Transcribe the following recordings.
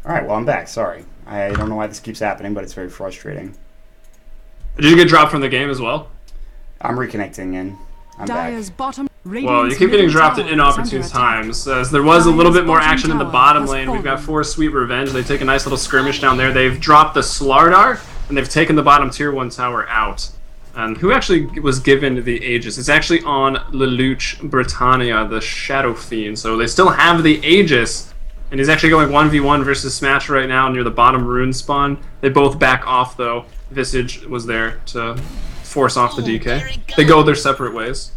Alright, well, I'm back. Sorry. I don't know why this keeps happening, but it's very frustrating. Did you get dropped from the game as well? I'm reconnecting in. I'm Dyer's back. bottom. Well, you keep getting dropped at inopportune times. As there was a little bit more action in the bottom lane. We've got 4 Sweet Revenge. They take a nice little skirmish down there. They've dropped the Slardar, and they've taken the bottom tier 1 tower out. And who actually was given the Aegis? It's actually on Lelouch Britannia, the Shadow Fiend. So they still have the Aegis, and he's actually going 1v1 versus Smash right now near the bottom rune spawn. They both back off, though. Visage was there to force off the DK. They go their separate ways.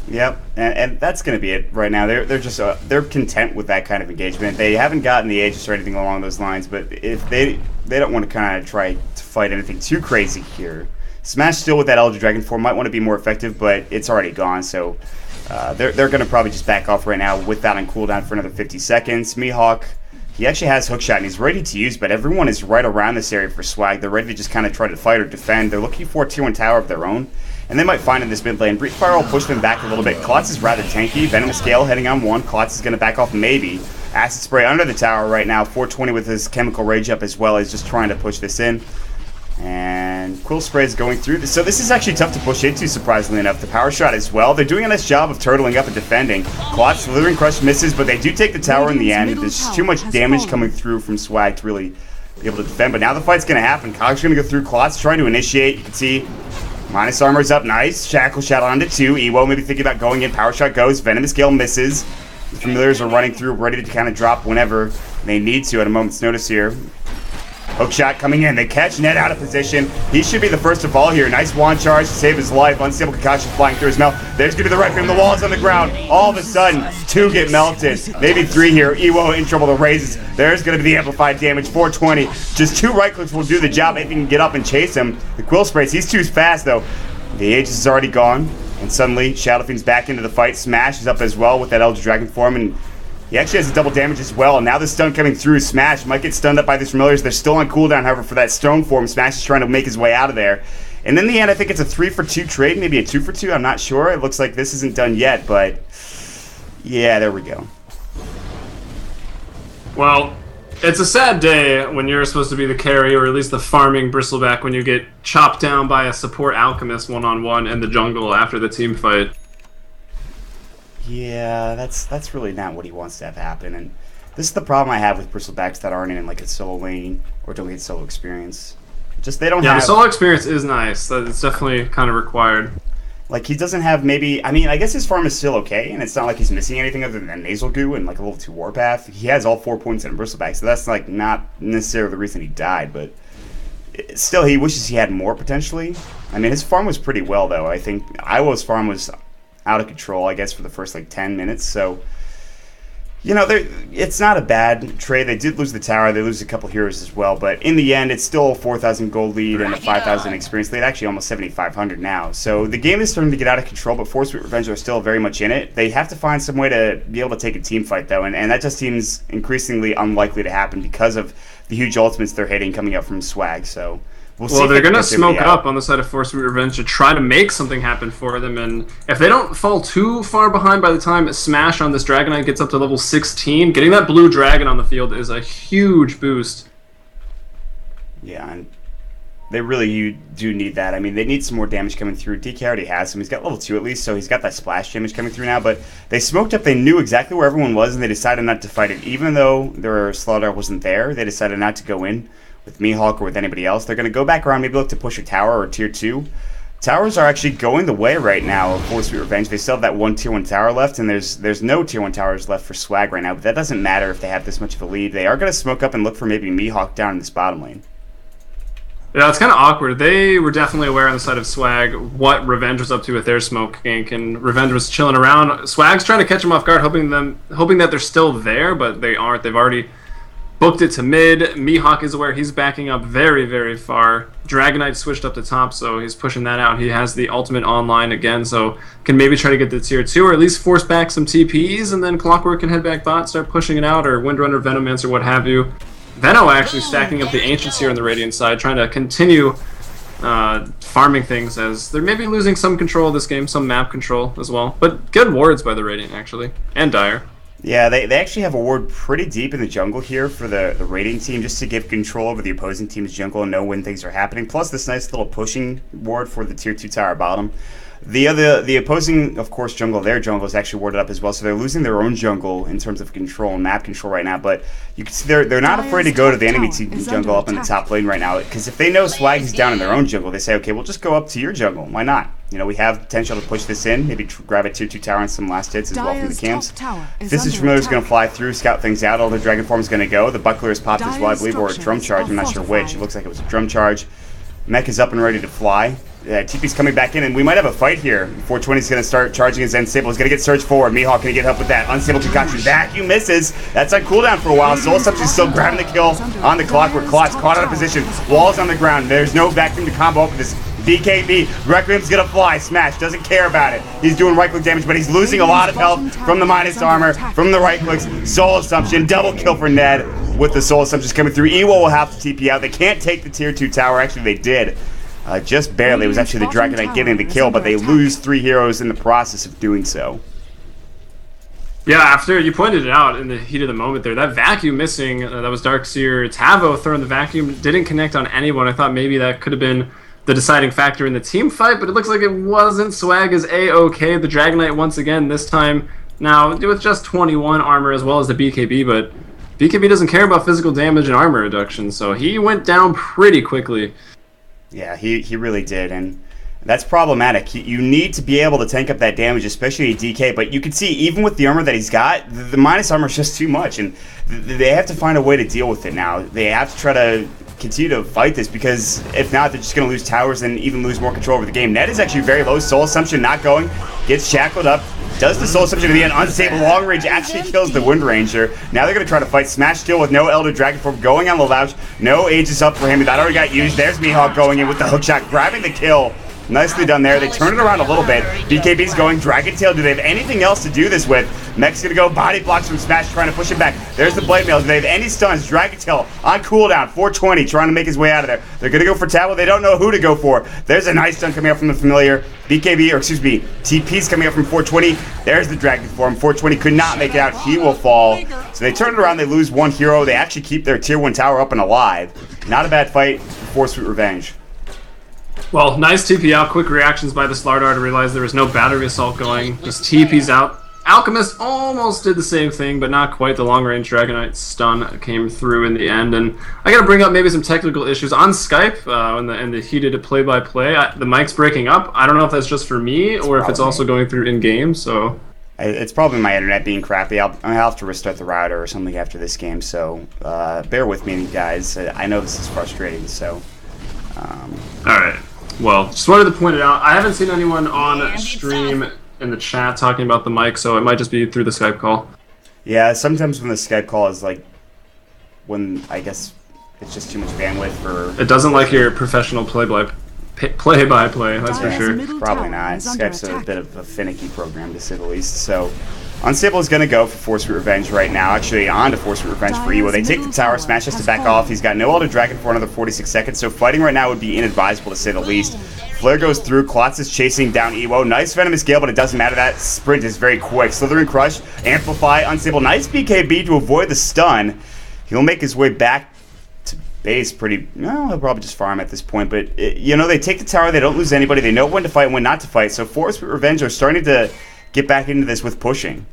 Yep, and that's going to be it right now. They're just they're content with that kind of engagement. They haven't gotten the Aegis or anything along those lines, but if they don't want to kind of try to fight anything too crazy here. Smash still with that Elder Dragon form might want to be more effective, but it's already gone, so they're going to probably just back off right now with that on cooldown for another 50 seconds. Mihawk, he actually has hookshot and he's ready to use, but everyone is right around this area for swag. They're ready to just kind of try to fight or defend. They're looking for a tier 1 tower of their own, and they might find in this mid lane. Breach Fire will push them back a little bit. Klotz is rather tanky. Venomous Gale heading on 1. Klotz is going to back off maybe. Acid Spray under the tower right now. 420 with his Chemical Rage up as well. He's just trying to push this in. And Quill Spray is going through this. So this is actually tough to push into, surprisingly enough. The Power Shot as well. They're doing a nice job of turtling up and defending. Klotz, Slithering Crush misses, but they do take the tower in the end. There's too much damage coming through from swag to really be able to defend. But now the fight's going to happen. Cog's going to go through. Klotz trying to initiate. You can see Minus Armor's up. Nice. Shackle Shot onto 2. Ewo maybe thinking about going in. Power Shot goes. Venomous Gale misses. The Familiars are running through, ready to kind of drop whenever they need to at a moment's notice here. Hook shot coming in. They catch Ned out of position. He should be the first to fall here. Nice wand charge to save his life. Unstable Concoction flying through his mouth. There's going to be the right beam. The wall's on the ground. All of a sudden, 2 get melted. Maybe 3 here. Ewo in trouble. The raises. There's going to be the amplified damage. 420. Just 2 right clicks will do the job. If he can get up and chase him. The Quill Sprays. He's too fast, though. The Aegis is already gone. And suddenly, Shadow Fiend's back into the fight. Smash is up as well with that Elder Dragon form. And he actually has a double damage as well. Now the stun coming through. Smash might get stunned up by these Familiars. They're still on cooldown, however, for that stone form. Smash is trying to make his way out of there. And in the end, I think it's a 3-for-2 trade, maybe a 2-for-2. I'm not sure. It looks like this isn't done yet, but yeah, there we go. Well, it's a sad day when you're supposed to be the carry, or at least the farming bristleback, when you get chopped down by a support alchemist one-on-one in the jungle after the team fight. Yeah, that's really not what he wants to have happen, and this is the problem I have with bristlebacks that aren't in like a solo lane or don't get solo experience. Just they don't have. Yeah, the solo experience is nice. It's definitely kind of required. Like he doesn't have maybe. I mean, I guess his farm is still okay, and it's not like he's missing anything other than Nasal Goo and like a level 2 Warpath. He has all 4 points in a bristleback, so that's like not necessarily the reason he died, but still, he wishes he had more potentially. I mean, his farm was pretty well though. I think Iowa's farm was out of control, I guess, for the first like 10 minutes. So, you know, it's not a bad trade. They did lose the tower. They lose a couple heroes as well. But in the end, it's still a 4,000 gold lead and a 5,000 experience lead. Actually, almost 7,500 now. So the game is starting to get out of control, but 4 Sweet Revenge are still very much in it. They have to find some way to be able to take a team fight, though. And that just seems increasingly unlikely to happen because of the huge ultimates they're hitting coming up from Swag. So well, they're going to smoke up on the side of 4 Sweet Revenge to try to make something happen for them, and if they don't fall too far behind by the time Smash on this Dragonite gets up to level 16, getting that blue dragon on the field is a huge boost. Yeah, and they really do need that. I mean, they need some more damage coming through. DK already has him. He's got level 2 at least, so he's got that splash damage coming through now, but they smoked up. They knew exactly where everyone was, and they decided not to fight it. Even though their Slaughter wasn't there, they decided not to go in with Mihawk or with anybody else. They're going to go back around, maybe look to push a tower or tier 2. Towers are actually going the way right now of 4 Sweet Revenge. They still have that 1 tier 1 tower left, and there's no tier 1 towers left for Swag right now, but that doesn't matter if they have this much of a lead. They are going to smoke up and look for maybe Mihawk down in this bottom lane. Yeah, it's kind of awkward. They were definitely aware on the side of Swag what Revenge was up to with their smoke gank, and Revenge was chilling around. Swag's trying to catch them off guard, hoping that they're still there, but they aren't. They've already booked it to mid. Mihawk is aware. He's backing up very, very far. Dragonite switched up to top, so he's pushing that out. He has the ultimate online again, so can maybe try to get the tier 2, or at least force back some TPs, and then Clockwork can head back bot, start pushing it out, or Windrunner, Venomancer, what have you. Veno actually stacking up the Ancients here on the Radiant side, trying to continue farming things, as they're maybe losing some control of this game, some map control as well. But good wards by the Radiant, actually, and Dire. Yeah, they actually have a ward pretty deep in the jungle here for the raiding team, just to give control over the opposing team's jungle and know when things are happening. Plus this nice little pushing ward for the tier 2 tower bottom. The opposing, of course, their jungle is actually warded up as well, so they're losing their own jungle in terms of control and map control right now. But you can see they're not afraid to go to the enemy team jungle up in the top lane right now, because if they know Swag is down in their own jungle, they say, okay, we'll just go up to your jungle. Why not? You know, we have potential to push this in, maybe grab a tier 2 tower and some last hits as well from the camps. This is Familiar is going to fly through, scout things out. All the Dragon Form is going to go. The Buckler is popped as well, I believe, or a drum charge. I'm not sure which. It looks like it was a drum charge. Mech is up and ready to fly. TP's coming back in, and we might have a fight here. 420 is going to start charging his Unstable. He's going to get surged forward. Mihawk going to get help with that. Unstable concoction. Vacuum misses. That's on cooldown for a while. Soul Assumption still grabbing the kill on the clock. Where Clot's caught out of position. Walls on the ground. There's no vacuum to combo up with this. BKB. Requiem's going to fly. Smash. Doesn't care about it. He's doing right-click damage, but he's losing a lot of health from the minus armor, from the right-clicks. Soul Assumption. Double kill for Ned with the Soul Assumptions coming through. Ewo will have to TP out. They can't take the tier 2 tower. Actually, they did. Just barely. It was actually the Dragon Knight getting the kill, but they lose 3 heroes in the process of doing so. Yeah, after you pointed it out in the heat of the moment there, that vacuum missing, that was Darkseer. Tavo throwing the vacuum, didn't connect on anyone. I thought maybe that could have been the deciding factor in the team fight, but it looks like it wasn't. Swag is A-OK. The Dragon Knight once again, this time now with just 21 armor as well as the BKB, but BKB doesn't care about physical damage and armor reduction, so he went down pretty quickly. Yeah, he really did, and that's problematic. You need to be able to tank up that damage, especially a DK, but you can see, even with the armor that he's got, the minus armor is just too much, and they have to find a way to deal with it now. They have to try to continue to fight this, because if not, they're just going to lose towers and even lose more control over the game. Ned is actually very low. Soul Assumption not going, gets shackled up, does the Soul Assumption to the end. Unstable long range actually kills the Wind Ranger. Now they're going to try to fight Smash still with no Elder Dragon Form going on the Louch. No Aegis up for him. That already got used. There's Mihawk going in with the hookshot, grabbing the kill. Nicely done there. They turn it around a little bit. BKB's going Dragon Tail. Do they have anything else to do this with? Mech's gonna go body blocks from Smash, trying to push him back. There's the Blade Mail. Do they have any stuns? Dragon Tail on cooldown. 420 trying to make his way out of there. They're gonna go for Tabo. They don't know who to go for. There's a nice stun coming out from the Familiar. BKB, or excuse me, TP's coming out from 420. There's the Dragon Form. 420 could not make it out. He will fall. So they turn it around. They lose 1 hero. They actually keep their tier 1 tower up and alive. Not a bad fight for Sweet Revenge. Well, nice TP out. Quick reactions by the Slardar to realize there was no battery assault going. Just TP's out. Alchemist almost did the same thing, but not quite. The long-range Dragon Knight stun came through in the end. And I got to bring up maybe some technical issues on Skype in the heated play-by-play. The mic's breaking up. I don't know if that's just for me or if it's also going through in-game. So it's probably my internet being crappy. I'll have to restart the router or something after this game. So bear with me, guys. I know this is frustrating. So all right. Well, just wanted to point it out. I haven't seen anyone on stream in the chat talking about the mic, so it might just be through the Skype call. Yeah, sometimes when the Skype call is like, when I guess it's just too much bandwidth for... It doesn't like your professional play-by-play, that's for sure. Probably not. Skype's a bit of a finicky program, to say the least, so... Unstable is going to go for Force Root Revenge right now. Actually, on to Force Root Revenge for Ewo. They take the tower, Smash has to back off. He's got no Elder Dragon for another 46 seconds, so fighting right now would be inadvisable, to say the least. Flare goes through. Klotz is chasing down Ewo. Nice Venomous Gale, but it doesn't matter. That sprint is very quick. Slithering Crush, Amplify, Unstable. Nice BKB to avoid the stun. He'll make his way back to base pretty... Well, he'll probably just farm at this point, but, you know, they take the tower. They don't lose anybody. They know when to fight and when not to fight, so Force Root Revenge are starting to get back into this with pushing.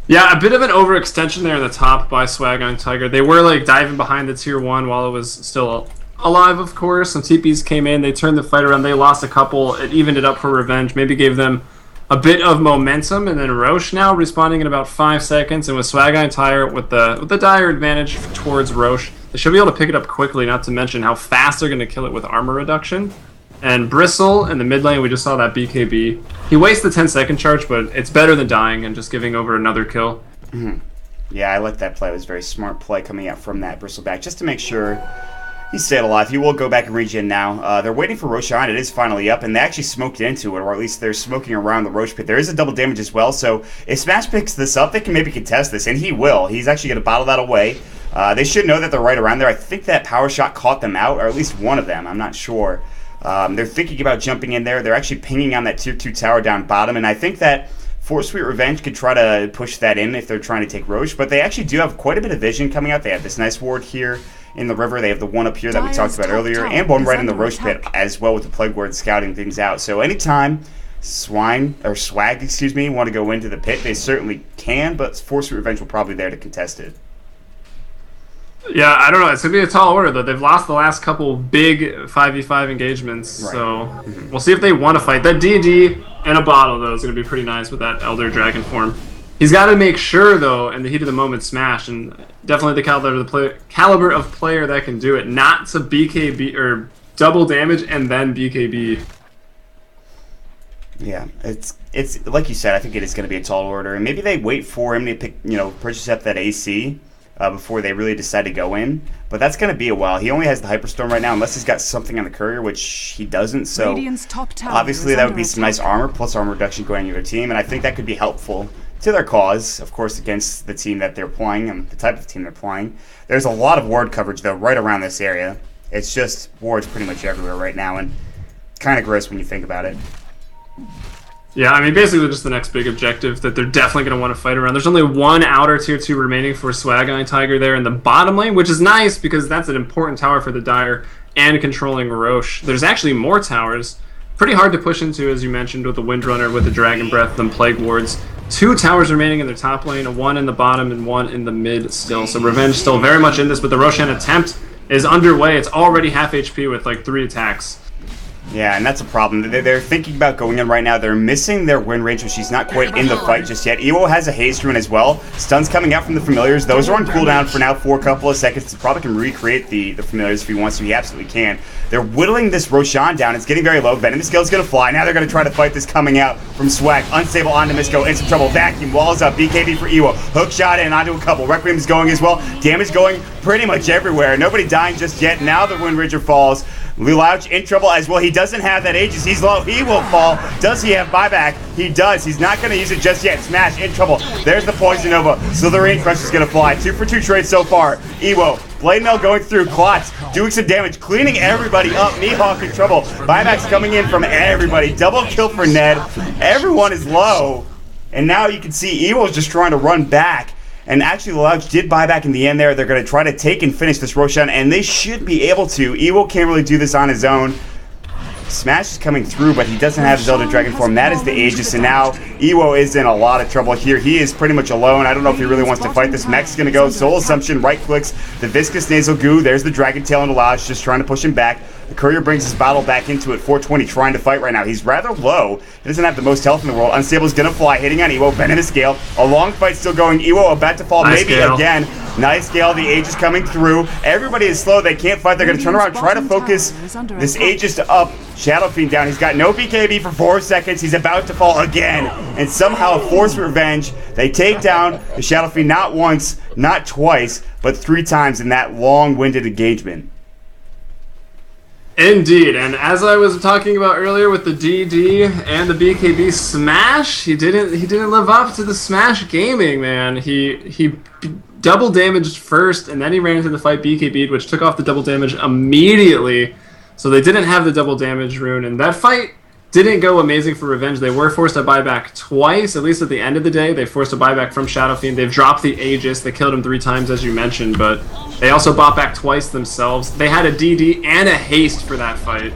Yeah, a bit of an overextension there in the top by Swag on Tiger. They were like diving behind the tier 1 while it was still alive, of course. Some TPs came in, they turned the fight around, they lost a couple, it evened it up for Revenge, maybe gave them a bit of momentum, and then Roche now responding in about 5 seconds, and with Swag on Tiger with the dire advantage towards Roche, they should be able to pick it up quickly, not to mention how fast they're going to kill it with armor reduction. And Bristle in the mid lane, we just saw that BKB. He wastes the 10-second charge, but it's better than dying and just giving over another kill. Mm-hmm. Yeah, I like that play. It was a very smart play coming out from that Bristleback, just to make sure he stayed alive. He will go back and regen now. They're waiting for Roshan. It is finally up, and they actually smoked into it, or at least they're smoking around the Roche pit. There is a double damage as well, so if Smash picks this up, they can maybe contest this, and he will. He's actually going to bottle that away. They should know that they're right around there. I think that power shot caught them out, or at least one of them. I'm not sure. They're thinking about jumping in there. They're actually pinging on that tier 2 tower down bottom, and I think that Force Sweet Revenge could try to push that in if they're trying to take Roche, but they actually do have quite a bit of vision coming out. They have this nice ward here in the river. They have the one up here that we talked about earlier, and one right in the Roche pit as well with the Plague Ward scouting things out. So anytime Swag, want to go into the pit, they certainly can, but Force Sweet Revenge will probably be there to contest it. Yeah, I don't know. It's going to be a tall order, though. They've lost the last couple big 5v5 engagements, Right. so we'll see if they want to fight. That DD in a bottle, though, is going to be pretty nice with that Elder Dragon form. He's got to make sure, though, in the heat of the moment, smash, and definitely the caliber of player that can do it, not to BKB or double damage and then BKB. Yeah, it's like you said. I think it is going to be a tall order, and maybe they wait for him to purchase up that AC. Before they really decide to go in. But that's going to be a while. He only has the Hyperstorm right now, unless he's got something on the Courier, which he doesn't. So obviously that would be some nice armor, plus armor reduction going to their team, and I think that could be helpful to their cause, of course, against the team that they're playing and the type of team they're playing. There's a lot of ward coverage, though, right around this area. It's just wards pretty much everywhere right now, and kind of gross when you think about it. Yeah, I mean, basically just the next big objective that they're definitely going to want to fight around. There's only one outer tier 2 remaining for Swag Eye Tiger there in the bottom lane, which is nice because that's an important tower for the Dire and controlling Roche. There's actually more towers. Pretty hard to push into, as you mentioned, with the Windrunner, with the Dragon Breath, and Plague Wards. 2 towers remaining in their top lane, one in the bottom and one in the mid still. So Revenge still very much in this, but the Roshan attempt is underway. It's already half HP with like 3 attacks. Yeah, and that's a problem. They're thinking about going in right now. They're missing their win range, but she's not quite in the fight just yet. Ewo has a haste rune as well. Stuns coming out from the familiars. Those are on cooldown for now for a couple of seconds. He probably can recreate the familiars if he wants to. He absolutely can. They're whittling this Roshan down. It's getting very low. Venomous Gale's going to fly. Now they're going to try to fight this coming out from Swag. Unstable onto Misko. In some trouble. Vacuum. Walls up. BKB for Ewo. Hook shot in onto a couple. Requiem's going as well. Damage going pretty much everywhere. Nobody dying just yet. Now the Wind Ranger falls. Lulouch in trouble as well. He doesn't have that Aegis. He's low. He will fall. Does he have buyback? He does. He's not going to use it just yet. Smash in trouble. There's the Poison Nova. Slitherine Crush is going to fly. 2 for 2 trades so far. Ewo. Blade Mail going through. Klotz doing some damage. Cleaning everybody up. Mihawk in trouble. Buybacks coming in from everybody. Double kill for Ned. Everyone is low. And now you can see Ewo's just trying to run back. And actually, Lulouch did buy back in the end there. They're going to try to take and finish this Roshan, and they should be able to. Ewo can't really do this on his own. Smash is coming through, but he doesn't have his Elder Dragon form. That is the Aegis, and now Ewo is in a lot of trouble here. He is pretty much alone. I don't know if he really wants to fight this. Mech's is going to go. Soul Assumption, right clicks. The Viscous Nasal Goo. There's the Dragon Tail and Lulouch just trying to push him back. The Courier brings his bottle back into it. 420 trying to fight right now. He's rather low. He doesn't have the most health in the world. Unstable is going to fly, hitting on Ewo. Venomous Gale. A long fight still going. Ewo about to fall, Nice maybe Gale. again. Nice Gale. The Aegis coming through. Everybody is slow. They can't fight. They're going to turn around, try to focus this Aegis up. Shadow Fiend down. He's got no BKB for 4 seconds. He's about to fall again. And somehow Force Revenge. They take down the Shadow Fiend not once, not twice, but 3 times in that long-winded engagement. Indeed, and as I was talking about earlier with the DD and the BKB Smash, he didn't live up to the Smash gaming, man. He double damaged first, and then he ran into the fight BKB'd, which took off the double damage immediately. So they didn't have the double damage rune, and that fight didn't go amazing for Revenge. They were forced to buy back twice, at least at the end of the day. They forced a buyback from Shadow Fiend. They've dropped the Aegis. They killed him 3 times, as you mentioned, but they also bought back twice themselves. They had a DD and a haste for that fight.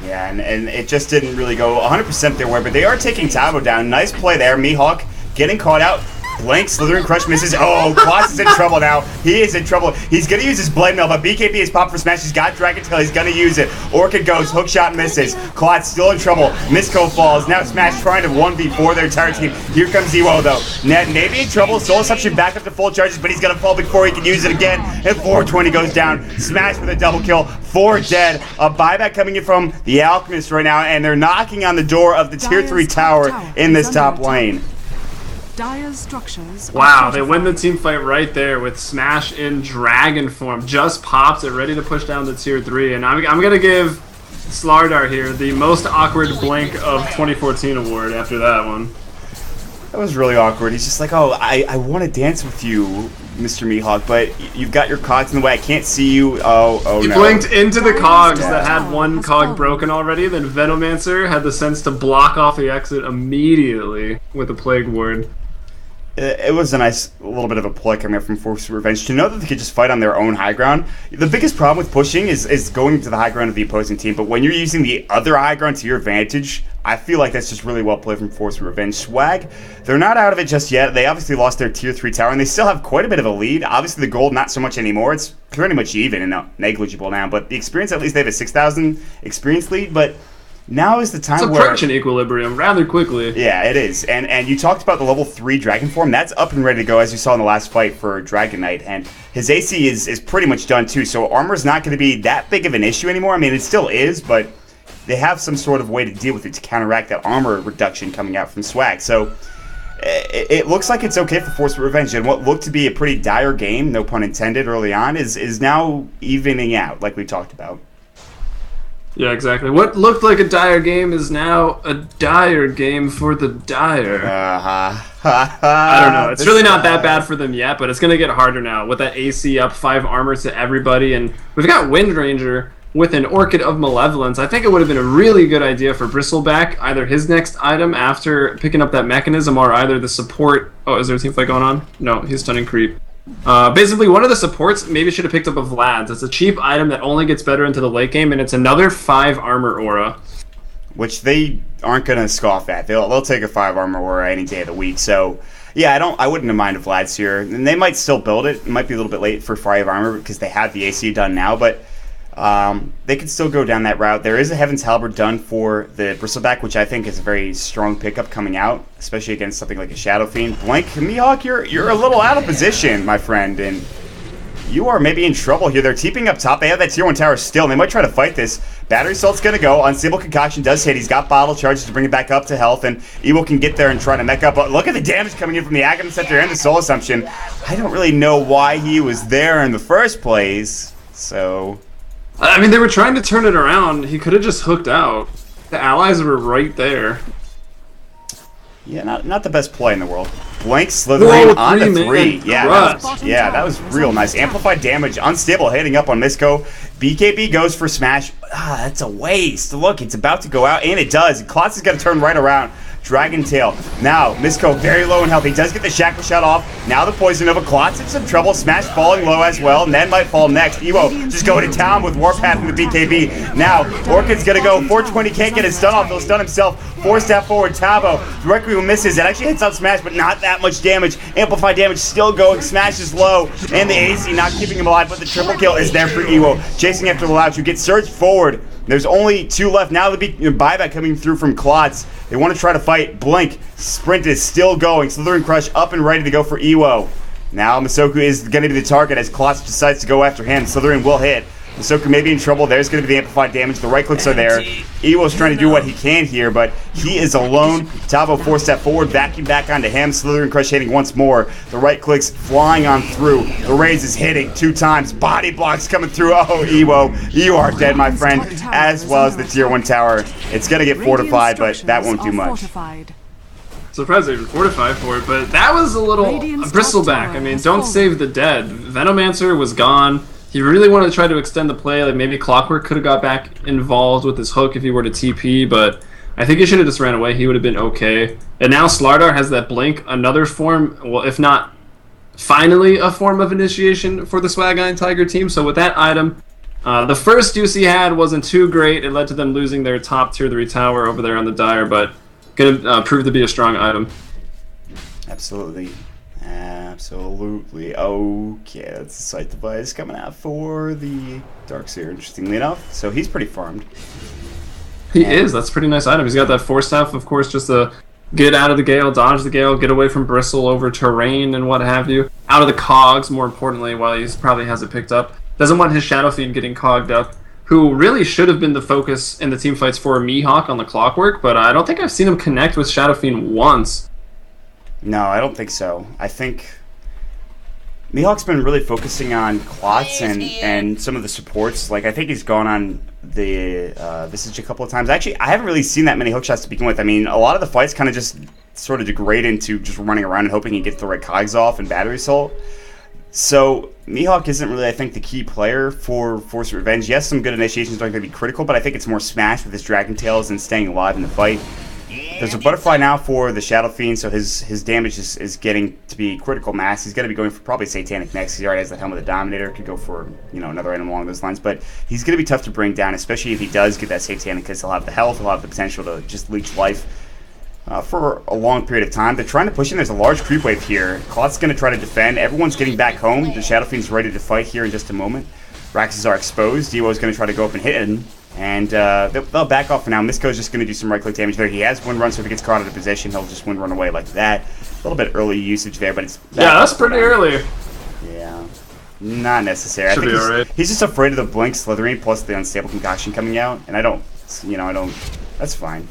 Yeah, and it just didn't really go 100% their way, but they are taking Tabo down. Nice play there. Mihawk getting caught out. Blank, Slithering Crush misses. Oh, Klotz is in trouble now. He is in trouble. He's going to use his Blade Mail, but BKB is popped for Smash. He's got Dragon Tail. He's going to use it. Orchid goes. Hookshot misses. Klotz still in trouble. Misko falls. Now Smash trying to 1v4 their entire team. Here comes Ewo, though. Ned maybe in trouble. Soul Assumption back up to full charges, but he's going to fall before he can use it again. And 420 goes down. Smash with a double kill. 4 dead. A buyback coming in from the Alchemist right now, and they're knocking on the door of the Tier 3 tower in this top lane. Dire's structures. Wow, they win the team fight right there with Smash in Dragon form. Just popped it, ready to push down to Tier 3. And I'm going to give Slardar here the most awkward blink of 2014 award after that one. That was really awkward. He's just like, oh, I want to dance with you, Mr. Mihawk, but you've got your cogs in the way. I can't see you. Oh He no. blinked into the cogs Yeah. that had one cog broken already. Then Venomancer had the sense to block off the exit immediately with a Plague Ward. It was a nice little bit of a play coming up from Force of Revenge to know that they could just fight on their own high ground. The biggest problem with pushing is going to the high ground of the opposing team, but when you're using the other high ground to your advantage, I feel like that's just really well played from Force of Revenge. Swag, they're not out of it just yet. They obviously lost their tier 3 tower, and they still have quite a bit of a lead. Obviously, the gold, not so much anymore. It's pretty much even and negligible now, but the experience, at least they have a 6,000 experience lead, but now is the time It's where... approaching equilibrium rather quickly. Yeah, it is. And you talked about the level 3 Dragon form. That's up and ready to go, as you saw in the last fight for Dragon Knight. And his AC is pretty much done, too. So armor's not going to be that big of an issue anymore. I mean, it still is, but they have some sort of way to deal with it to counteract that armor reduction coming out from Swag. So it looks like it's okay for Force of Revenge. And what looked to be a pretty dire game, no pun intended, early on, is now evening out, like we talked about. Yeah, exactly. What looked like a dire game is now a dire game for the dire. I don't know. It's really not that bad for them yet, but it's going to get harder now with that AC up 5 armor to everybody. And we've got Wind Ranger with an Orchid of Malevolence. I think it would have been a really good idea for Bristleback, either his next item after picking up that mechanism or either the support. Oh, is there a team fight going on? No, he's stunning creep. Basically, one of the supports maybe should have picked up a Vlad's. It's a cheap item that only gets better into the late game, and it's another 5 armor aura. Which they aren't going to scoff at. They'll take a 5 armor aura any day of the week. So, yeah, I wouldn't have minded Vlad's here. And they might still build it. It might be a little bit late for 5 armor because they have the AC done now, but they could still go down that route. There is a Heaven's Halberd done for the Bristleback, which I think is a very strong pickup coming out, especially against something like a Shadow Fiend. Blank, Mihawk, you're a little out of position, my friend, and you are maybe in trouble here. They're TPing up top. They have that tier 1 tower still, and they might try to fight this. Battery Assault's going to go. Unstable Concoction does hit. He's got bottle charges to bring it back up to health, and Evo can get there and try to mech up. But look at the damage coming in from the Aghanim Center and the Soul Assumption. I don't really know why he was there in the first place, so... I mean, they were trying to turn it around. He could have just hooked out. The allies were right there. Yeah, not the best play in the world. Blank slithering on the 3. Yeah, that was real nice. Amplified damage, unstable hitting up on Misko. BKB goes for smash. That's a waste. Look, it's about to go out, and it does. Klotz is going to turn right around. Dragon Tail. Now, Misko very low in health. He does get the Shackle Shot off. Now the Poison Nova. Klotz in some trouble. Smash falling low as well. Ned might fall next. Evo just going to town with Warpath and the BKB. Now, Orchid's going to go. 420 can't get his stun off. He'll stun himself. 4-step forward. Tabo. Requiem misses. It actually hits on Smash, but not that much damage. Amplified damage still going. Smash is low. And the AC not keeping him alive, but the triple kill is there for Evo. Chasing after the Louch, who gets surged forward. There's only 2 left. Now the buyback coming through from Klotz. They want to try to fight. Blink. Sprint is still going. Slithering Crush up and ready to go for Ewo. Now Masoku is going to be the target as Klotz decides to go after him. Slithering will hit. Masoku may be in trouble. There's going to be the amplified damage. The right clicks are there. Ewo's trying to do what he can here, but he is alone. Tabo 4-step forward, backing back onto him. Slithering Crush hitting once more. The right clicks flying on through. The raise is hitting 2 times. Body blocks coming through. Oh, Ewo, you are dead, my friend, as well as the tier 1 tower. It's going to get fortified, but that won't do much. Surprised they were fortified for it, but that was a little Bristleback. I mean, don't save the dead. Venomancer was gone. He really wanted to try to extend the play. Like maybe Clockwork could have got back involved with his hook if he were to TP, but I think he should have just ran away. He would have been okay. And now Slardar has that blink, another form, well, if not finally a form of initiation for the Swag Iron Tiger team. So with that item, the first use he had wasn't too great. It led to them losing their top tier 3 tower over there on the Dire, but gonna prove to be a strong item. Absolutely. Absolutely. Okay, that's the Sight Device coming out for the Darkseer, interestingly enough. So he's pretty farmed. He is. That's a pretty nice item. He's got that Force Staff, of course, just to get out of the Gale, dodge the Gale, get away from Bristle over terrain and what have you. Out of the cogs, more importantly, while he probably has it picked up. Doesn't want his Shadow Fiend getting cogged up, who really should have been the focus in the team fights for Mihawk on the Clockwork, but I don't think I've seen him connect with Shadow Fiend once. No, I don't think so. I think Mihawk's been really focusing on Klotz and some of the supports. Like, I think he's gone on the Visage a couple of times. Actually, I haven't really seen that many hookshots to begin with. I mean, a lot of the fights kind of just sort of degrade into just running around and hoping he gets the right cogs off and battery assault. So Mihawk isn't really, I think, the key player for Force Revenge. Yes, some good initiations are going to be critical, but I think it's more Smash with his Dragon Tails and staying alive in the fight. There's a Butterfly now for the Shadow Fiend, so his damage is getting to be critical mass. He's going to be going for probably Satanic next. He already has the Helm of the Dominator. Could go for, another item along those lines. But he's going to be tough to bring down, especially if he does get that Satanic, because he'll have the health, he'll have the potential to just leech life for a long period of time. They're trying to push in. There's a large creep wave here. Klot's going to try to defend. Everyone's getting back home. The Shadow Fiend's ready to fight here in just a moment. Raxes are exposed. Dewo's going to try to go up and hit him. And they'll back off for now. Misko's just going to do some right-click damage there. He has wind run, so if he gets caught out of position, he'll just wind run away like that. A little bit early usage there, but it's... Yeah, that's pretty early. Yeah. Not necessary. Should be alright. He's just afraid of the Blink Slithering plus the Unstable Concoction coming out. And I don't... That's fine.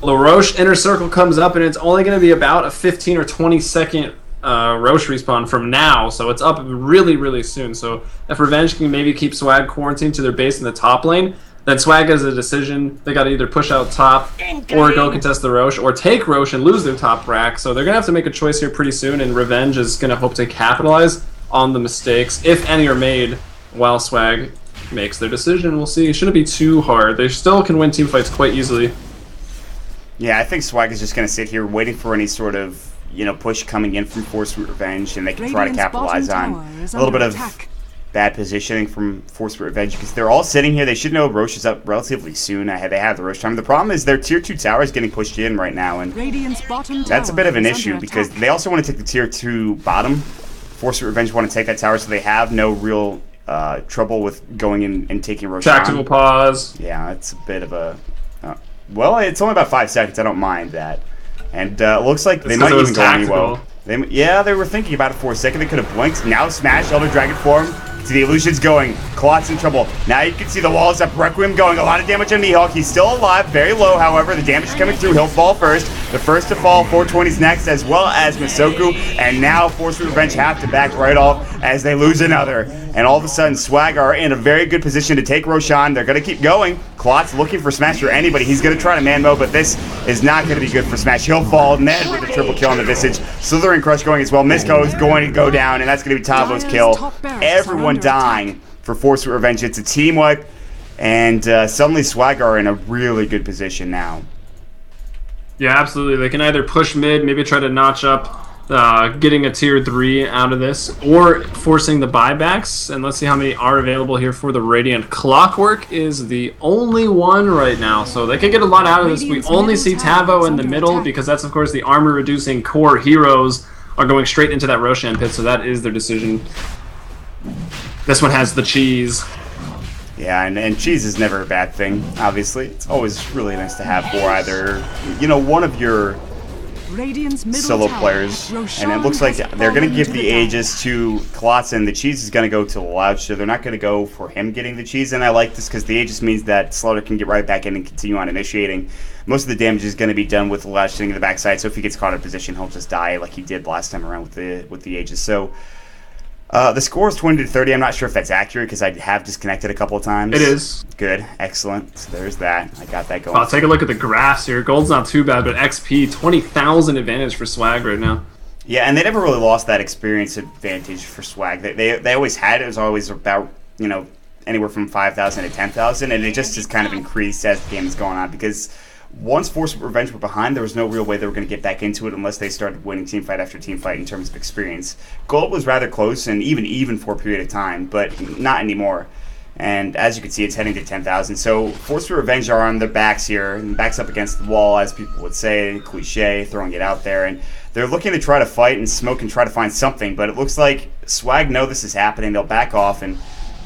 LaRoche Inner Circle comes up, and it's only going to be about a 15 or 20 second Roche respawn from now, so it's up really, really soon. So if Revenge can maybe keep Swag quarantined to their base in the top lane, then Swag has a decision. They got to either push out top or go contest the Roche, or take Roche and lose their top rack. So they're going to have to make a choice here pretty soon, and Revenge is going to hope to capitalize on the mistakes, if any are made, while Swag makes their decision. We'll see. It shouldn't be too hard. They still can win team fights quite easily. Yeah, I think Swag is just going to sit here waiting for any sort of, push coming in from Force Revenge, and they can try to capitalize on a little bit of bad positioning from Force Revenge, because they're all sitting here. They should know Roche is up relatively soon. They have the Roche time. The problem is their Tier 2 tower is getting pushed in right now, and that's a bit of an issue, because they also want to take the Tier 2 bottom. Force Revenge want to take that tower, so they have no real trouble with going in and taking Roche. Tactical pause. Yeah, it's a bit of a... well, it's only about 5 seconds. I don't mind that. And it looks like they might even go anywhere. They were thinking about it for a second. They could have blinked. Now smash Elder Dragon form. See the illusions going. Klot's in trouble. Now you can see the walls up. Requiem going. A lot of damage on Mihawk. He's still alive. Very low, however. The damage is coming through. He'll fall first. The first to fall. 420's next, as well as Misoku. And now Force Revenge have to back right off as they lose another. And all of a sudden, Swag are in a very good position to take Roshan. They're going to keep going. Klot's looking for Smash or anybody. He's going to try to man mode, but this is not going to be good for Smash. He'll fall. Ned with a triple kill on the Visage. Slithering Crush going as well. Misko is going to go down, and that's going to be Tavo's kill. Everyone dying for Force Revenge. It's a team wipe, and suddenly Swag are in a really good position now. Yeah, absolutely. They can either push mid, maybe try to notch up getting a tier 3 out of this, or forcing the buybacks. And let's see how many are available here for the Radiant. Clockwork is the only one right now, so they can get a lot out of this. We only see Tavo in the middle, because that's, of course, the armor-reducing core heroes are going straight into that Roshan pit, so that is their decision. This one has the cheese. Yeah, and cheese is never a bad thing, obviously. It's always really nice to have for either, one of your solo players. And it looks like they're going to give the Aegis to Klotz, and the cheese is going to go to Louch, so they're not going to go for him getting the cheese. And I like this because the Aegis means that Slaughter can get right back in and continue on initiating. Most of the damage is going to be done with Louch sitting in the backside, so if he gets caught in position, he'll just die like he did last time around with the Aegis. So the score is 20-30. I'm not sure if that's accurate because I have disconnected a couple of times. It is. Good. Excellent. So there's that. I got that going. I'll take a look at the graphs here. Gold's not too bad, but XP, 20,000 advantage for Swag right now. Yeah, and they never really lost that experience advantage for Swag. They always had it. It was always about, anywhere from 5,000 to 10,000, and it just has kind of increased as the game is going on, because once Force Revenge were behind, there was no real way they were going to get back into it unless they started winning teamfight after teamfight in terms of experience. Gold was rather close and even for a period of time, but not anymore. And as you can see, it's heading to 10,000. So Force Revenge are on their backs here, and backs up against the wall, as people would say, cliche, throwing it out there. And they're looking to try to fight and smoke and try to find something, but it looks like Swag know this is happening. They'll back off, and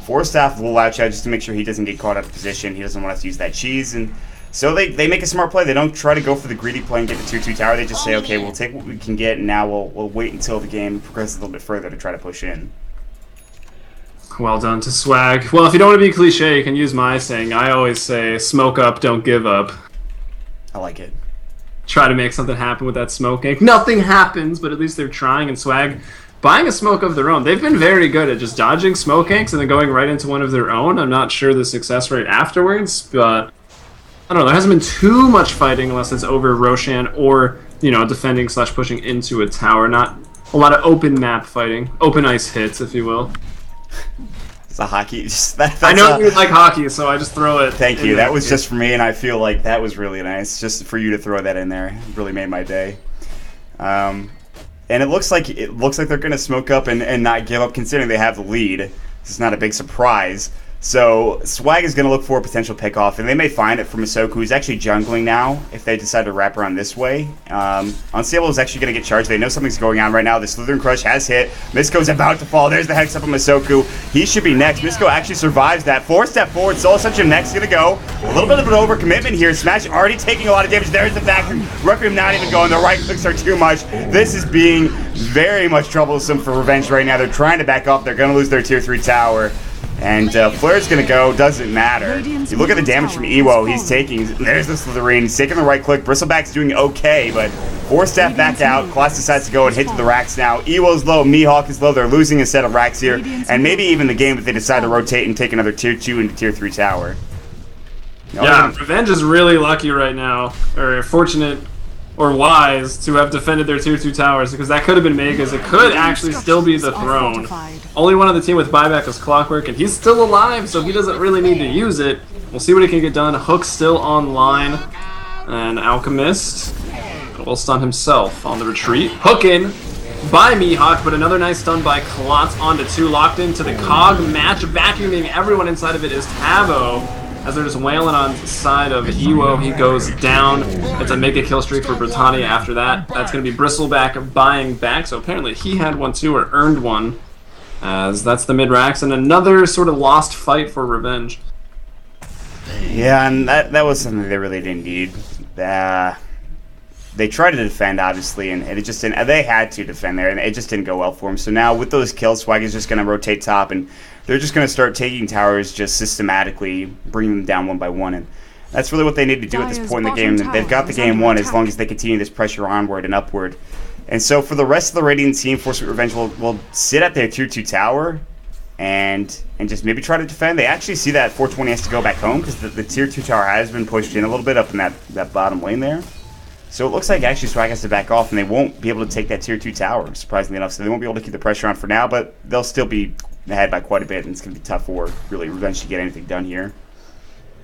Force Staff will latch out just to make sure he doesn't get caught out of position. He doesn't want to use that cheese, and so they make a smart play. They don't try to go for the greedy play and get the tier 2 tower. They just say, okay, we'll take what we can get, and now we'll wait until the game progresses a little bit further to try to push in. Well done to Swag. Well, if you don't want to be cliche, you can use my saying. I always say, smoke up, don't give up. I like it. Try to make something happen with that smoke gank. Nothing happens, but at least they're trying, and Swag buying a smoke of their own. They've been very good at just dodging smoke ganks and then going right into one of their own. I'm not sure the success rate afterwards, but I don't know, there hasn't been too much fighting unless it's over Roshan or, defending / pushing into a tower. Not a lot of open map fighting, open ice hits, if you will. It's a hockey. I know you like hockey, so I just throw it. Thank you. That was just for me, and I feel like that was really nice. Just for you to throw that in there, it really made my day. And it looks like they're gonna smoke up and not give up, considering they have the lead. This is not a big surprise. So Swag is going to look for a potential pickoff, and they may find it from Masoku, who's actually jungling now if they decide to wrap around this way. Unstable is actually going to get charged. They know something's going on right now. The Slithering Crush has hit. Misko's about to fall. There's the Hex up on Masoku. He should be next. Misko actually survives that. 4-step forward. Soul Ascension next going to go. A little bit of an overcommitment here. Smash already taking a lot of damage. There's the Vacuum. Requiem not even going. The right clicks are too much. This is being very much troublesome for Revenge right now. They're trying to back off. They're going to lose their tier 3 tower. And Flare's going to go, doesn't matter. You look at the damage from Ewo he's taking. There's the Slitherine. He's taking the right click. Bristleback's doing okay, but 4-step back out. Class decides to go and hit to the racks now. Ewo's low. Mihawk is low. They're losing a set of racks here. And maybe even the game if they decide to rotate and take another tier 2 into tier 3 tower. Yeah, Revenge is really lucky right now. Or fortunate or wise to have defended their tier 2 towers, because that could have been Mega's. It could actually still be the throne. Only one of the team with buyback is Clockwork, and he's still alive, so he doesn't really need to use it. We'll see what he can get done. Hook's still online, and Alchemist will stun himself on the retreat. Hook in by Mihawk, but another nice stun by Klotz onto 2, locked into the Cog match, vacuuming everyone inside of it is Tavo. As they're just wailing on the side of Ewo, he goes down. It's a mega kill streak for Britannia after that. That's going to be Bristleback buying back, so apparently he had one too, or earned one. As that's the mid-racks, and another sort of lost fight for Revenge. Yeah, and that was something they really didn't need. They tried to defend, obviously, and it just didn't. They had to defend there, and it just didn't go well for them. So now with those kills, Swag is just going to rotate top, and they're just going to start taking towers just systematically, bringing them down one by one. And that's really what they need to do at this point in the game. They've got the game won as long as they continue this pressure onward and upward. And so for the rest of the Radiant team, Force Sweet Revenge will sit at their tier 2 tower and just maybe try to defend. They actually see that 420 has to go back home because the tier 2 tower has been pushed in a little bit up in that bottom lane there. So it looks like actually Swag has to back off, and they won't be able to take that tier 2 tower, surprisingly enough. So they won't be able to keep the pressure on for now, but they'll still be ahead by quite a bit, and it's going to be tough for really Revenge to get anything done here.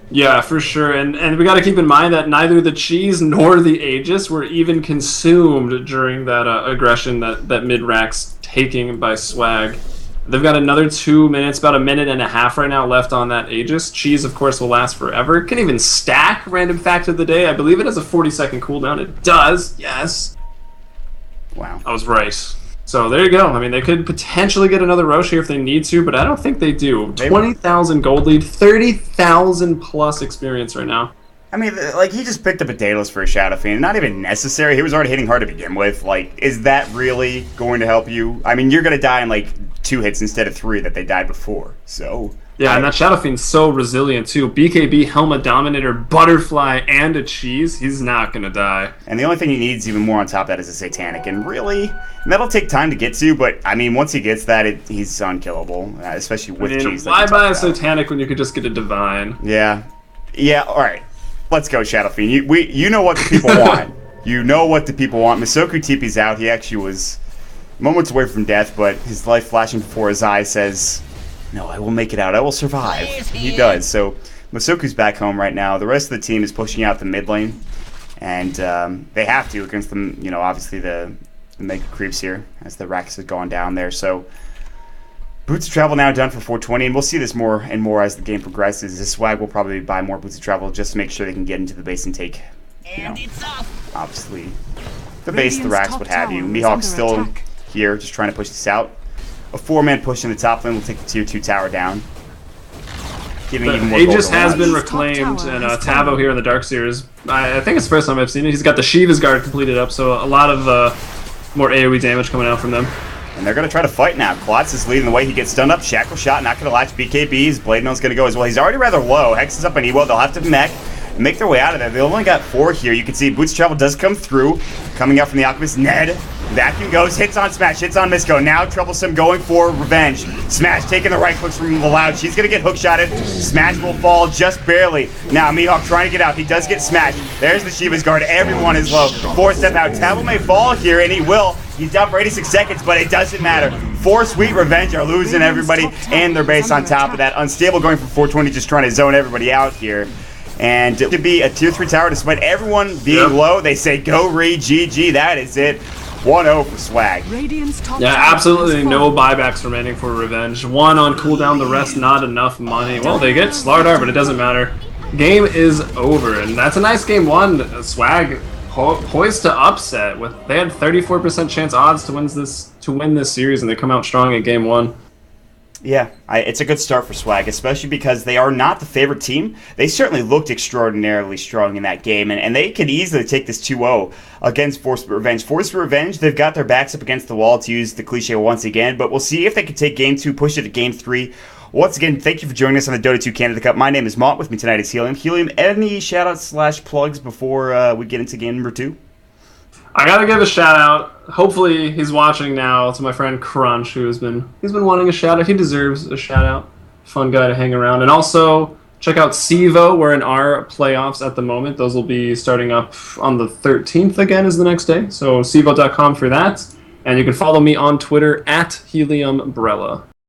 Yeah, for sure. And we got to keep in mind that neither the Cheese nor the Aegis were even consumed during that aggression that mid-rack's taking by Swag. They've got another 2 minutes, about a minute and a half right now left on that Aegis. Cheese, of course, will last forever. It can even stack, random fact of the day. I believe it has a 40-second cooldown. It does, yes. Wow. I was right. So there you go. I mean, they could potentially get another Roche here if they need to, but I don't think they do. 20,000 gold lead, 30,000 plus experience right now. I mean, like, he just picked up a Daedalus for a Shadow Fiend. Not even necessary. He was already hitting hard to begin with. Like, is that really going to help you? I mean, you're going to die in, like, 2 hits instead of 3 that they died before. So... Yeah, and that Shadow Fiend's so resilient, too. BKB, Helma Dominator, Butterfly, and a Cheese. He's not going to die. And the only thing he needs even more on top of that is a Satanic. And really, that'll take time to get to, but, I mean, once he gets that, he's unkillable, especially with Cheese. Why buy a Satanic when you could just get a Divine? Yeah. Yeah, alright. Let's go, Shadow Fiend. You know what the people want. You know what the people want. Masoku TP's out. He actually was moments away from death, but his life flashing before his eyes says... No, I will make it out. I will survive. He does. So Masoku's back home right now. The rest of the team is pushing out the mid lane, and they have to against them. You know, obviously the mega creeps here as the racks have gone down there. So Boots of Travel now done for 420, and we'll see this more and more as the game progresses. This Swag will probably buy more Boots of Travel just to make sure they can get into the base and take, you know, obviously the base, the racks, what have you. Mihawk's still here, just trying to push this out. A 4-man push in the top lane will take the tier 2 tower down. Giving even more Aegis has been reclaimed, and Tavo here in the Darkseers, I think it's the first time I've seen it. He's got the Shiva's Guard completed up, so a lot of more AoE damage coming out from them. And they're going to try to fight now. Klotz is leading the way. He gets stunned up. Shackle shot, not going to latch. BKB's Blade Mill's going to go as well. He's already rather low. Hex is up on Ewo. They'll have to mech and make their way out of there. They only got 4 here. You can see Boots of Travel does come through. Coming out from the Alchemist, Ned. Vacuum goes, hits on Smash, hits on Misko. Now Troublesome going for Revenge. Smash taking the right clicks from the Loud. She's going to get hook-shotted. Smash will fall just barely. Now Mihawk trying to get out. He does get smashed. There's the Shiva's Guard. Everyone is low. 4-step out. Tavo may fall here, and he will. He's down for 86 seconds, but it doesn't matter. 4 Sweet Revenge are losing everybody and their base on top of that. Unstable going for 420, just trying to zone everybody out here. And to be a tier 3 tower despite everyone being low, they say go GG. That is it. 1-0 for Swag. Yeah, absolutely no buybacks remaining for Revenge. 1 on cooldown, the rest not enough money. Well, they get Slardar, but it doesn't matter. Game is over, and that's a nice game 1. Swag poised to upset. They had 34% chance odds to win this series, and they come out strong in game 1. Yeah, it's a good start for Swag, especially because they are not the favorite team. They certainly looked extraordinarily strong in that game, and they could easily take this 2-0 against Forced Revenge. Forced Revenge, they've got their backs up against the wall, to use the cliche once again, but we'll see if they can take game 2, push it to game 3. Once again, thank you for joining us on the Dota 2 Canada Cup. My name is Mont. With me tonight is Helium. Helium, any shout-outs / plugs before we get into game number 2? I gotta give a shout out. Hopefully he's watching now, to my friend Crunch, he's been wanting a shout out. He deserves a shout out. Fun guy to hang around. And also check out Sivo. We're in our playoffs at the moment. Those will be starting up on the 13th again is the next day. So Sivo.com for that. And you can follow me on Twitter at HeliumBrella.